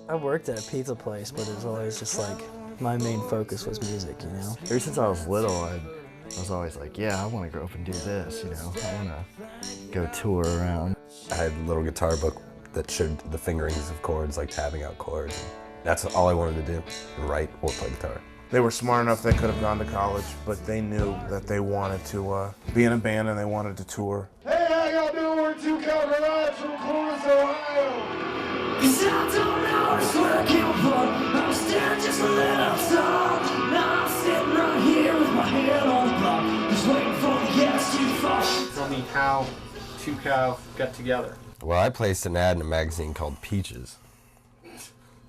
I worked at a pizza place, but it was always just like, my main focus was music, you know? Ever since I was little, I was always like, yeah, I want to grow up and do this, you know? I want to go tour around. I had a little guitar book that showed the fingerings of chords, like tabbing out chords. That's all I wanted to do, write or play guitar. They were smart enough they could have gone to college, but they knew that they wanted to be in a band and they wanted to tour. Hey, how y'all doing? We're 2 Calgary Live from Columbus, Ohio. 'Cause I don't know just where I came from. I was standing just a little song. Now I'm sitting right here with my head on the block, just waiting for the gas to fall. Tell me how 2 Cal got together. Well, I placed an ad in a magazine called Peaches.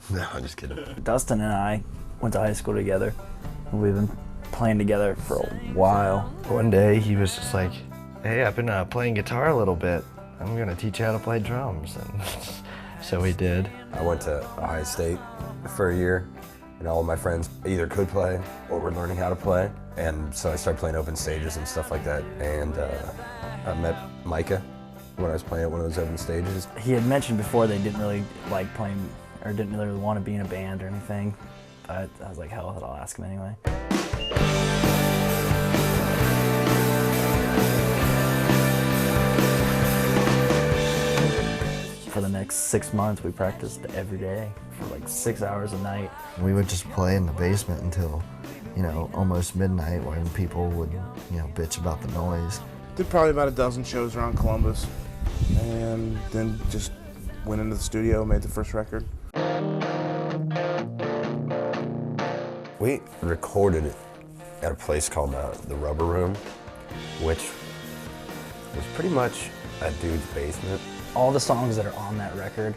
No, I'm just kidding. Dustin and I went to high school together. We've been playing together for a while. One day he was just like, hey, I've been playing guitar a little bit. I'm going to teach you how to play drums. And so we did. I went to Ohio State for a year, and all of my friends either could play or were learning how to play. And so I started playing open stages and stuff like that. And I met Micah when I was playing at one of those open stages. He had mentioned before they didn't really like playing, or didn't really want to be in a band or anything. But I was like, hell, I'll ask him anyway. For the next 6 months, we practiced every day for like 6 hours a night. We would just play in the basement until, you know, almost midnight when people would, you know, bitch about the noise. Did probably about a dozen shows around Columbus, and then just went into the studio, made the first record. We recorded it at a place called the Rubber Room, which was pretty much a dude's basement. All the songs that are on that record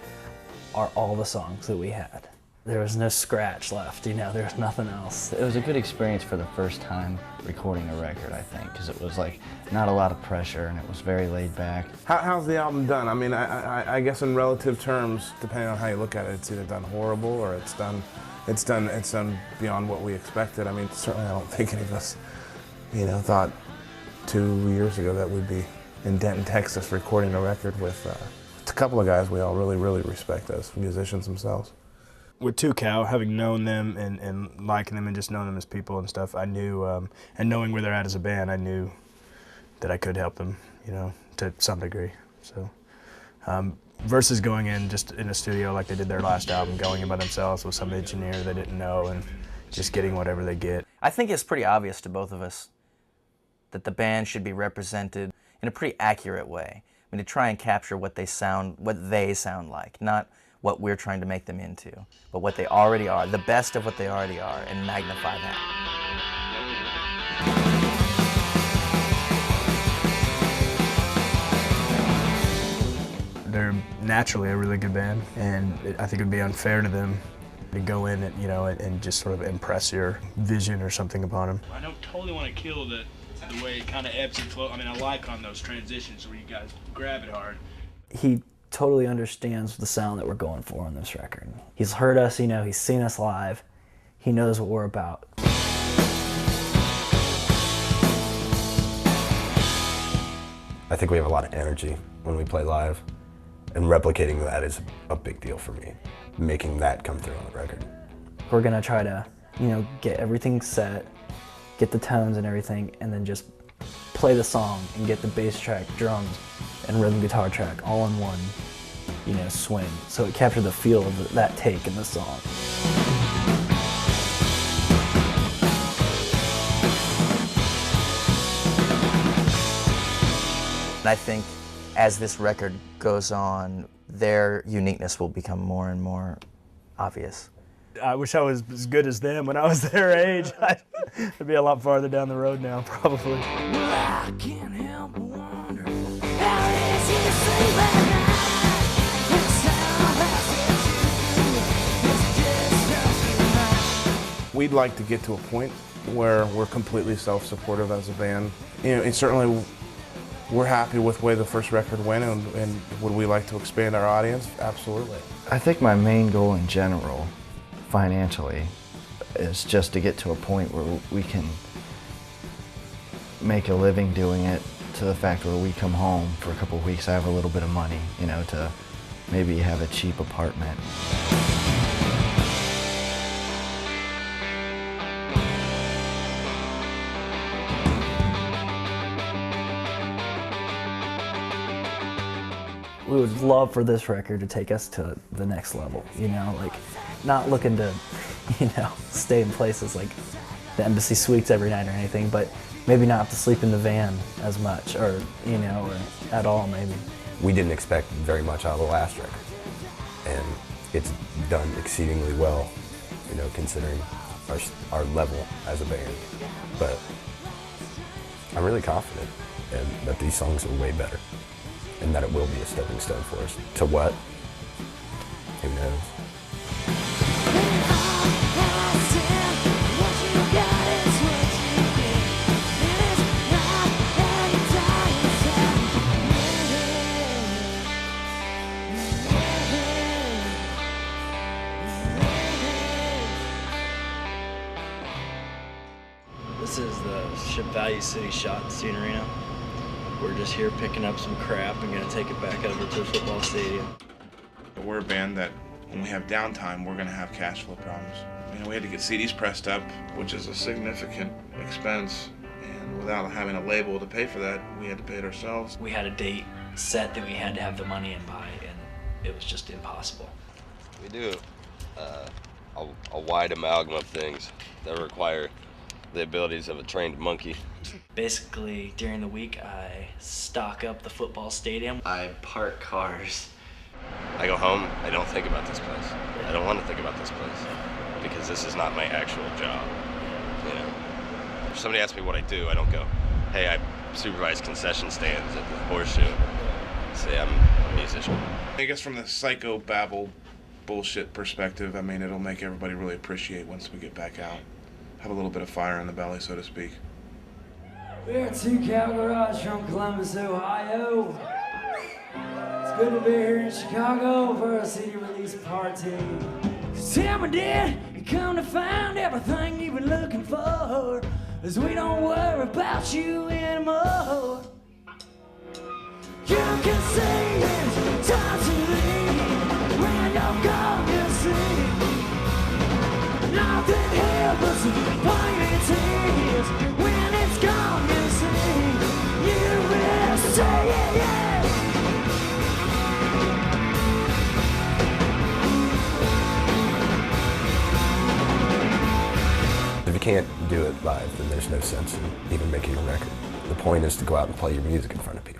are all the songs that we had. There was no scratch left, you know, there was nothing else. It was a good experience for the first time recording a record, I think, because it was like not a lot of pressure and it was very laid back. How's the album done? I mean, I guess in relative terms, depending on how you look at it, it's either done horrible or it's done beyond what we expected. I mean, certainly I don't think any of us, you know, thought 2 years ago that we'd be in Denton, Texas, recording a record with a couple of guys we all really, really respect as musicians themselves. With 2 Cal, having known them and liking them and just knowing them as people and stuff, I knew, and knowing where they're at as a band, I knew that I could help them, you know, to some degree. So, versus going in just in a studio like they did their last album, going in by themselves with some engineer they didn't know and just getting whatever they get. I think it's pretty obvious to both of us that the band should be represented in a pretty accurate way. I mean, to try and capture what they sound like, not what we're trying to make them into, but what they already are, the best of what they already are, and magnify that. They're naturally a really good band, and I think it would be unfair to them to go in and, you know, and just sort of impress your vision or something upon them. I don't totally want to kill the way it kind of ebbs and flows. I mean, I like on those transitions where you guys grab it hard. He totally understands the sound that we're going for on this record. He's heard us, you know, he's seen us live. He knows what we're about. I think we have a lot of energy when we play live, and replicating that is a big deal for me, making that come through on the record. We're gonna try to, you know, get everything set, get the tones and everything, and then just play the song and get the bass track, drums, and rhythm guitar track all in one, you know, swing. So it captured the feel of that take in the song. And I think as this record goes on, their uniqueness will become more and more obvious. I wish I was as good as them when I was their age. I'd be a lot farther down the road now, probably. Well, I can't help but wonder how it is you sleep at night. It sounds like it's just We'd like to get to a point where we're completely self-supportive as a band. You know, and certainly we're happy with the way the first record went, and would we like to expand our audience? Absolutely. I think my main goal in general, financially, is just to get to a point where we can make a living doing it, to the fact where we come home for a couple of weeks, I have a little bit of money, you know, to maybe have a cheap apartment. we would love for this record to take us to the next level, you know, like not looking to, you know, stay in places like the Embassy Suites every night or anything, but maybe not have to sleep in the van as much, or, you know, or at all maybe. We didn't expect very much out of the last record, and it's done exceedingly well, you know, considering our level as a band. But I'm really confident that these songs are way better, and that it will be a stepping stone for us. To what? Who knows? This is the Ship Value City Shot and Scene Arena. We're just here picking up some crap and gonna take it back over to the football stadium. We're a band that when we have downtime, we're gonna have cash flow problems. You know, we had to get CDs pressed up, which is a significant expense, and without having a label to pay for that, we had to pay it ourselves. We had a date set that we had to have the money in by, and it was just impossible. We do a wide amalgam of things that require the abilities of a trained monkey. Basically, during the week, I stock up the football stadium. I park cars. I go home, I don't think about this place. I don't want to think about this place because this is not my actual job. You know, if somebody asks me what I do, I don't go, hey, I supervise concession stands at the Horseshoe. I say I'm a musician. I guess from the psychobabble bullshit perspective, I mean, it'll make everybody really appreciate once we get back out. Have a little bit of fire in the belly, so to speak. We're two cow garage from Columbus, Ohio. It's good to be here in Chicago for a CD release party. Tell me, Dad, you come to find everything you've been looking for, as we don't worry about you anymore. You can say it's time to leave when you're gone, you see. Nothing here but some pointed tears. When it's gone, you see, you will say it, yeah. If you can't do it live, then there's no sense in even making a record. The point is to go out and play your music in front of people.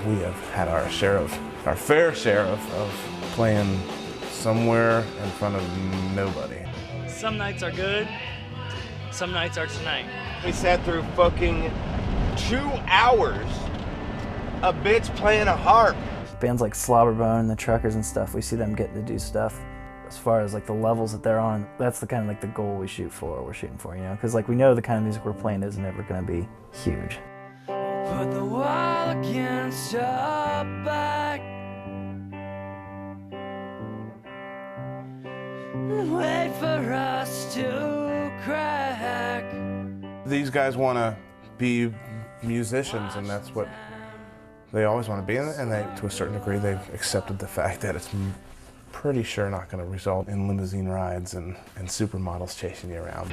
We have had our fair share of playing somewhere in front of nobody. Some nights are good, some nights are tonight. We sat through fucking 2 hours of bitch playing a harp. Bands like Slobberbone and the Truckers and stuff, we see them getting to do stuff. As far as like the levels that they're on, that's the kind of like the goal we're shooting for, you know? Because like we know the kind of music we're playing is never gonna be huge. Put the wall against your back. Wait for us to crack. These guys want to be musicians, and that's what they always want to be. And they, to a certain degree, they've accepted the fact that it's pretty sure not going to result in limousine rides and supermodels chasing you around.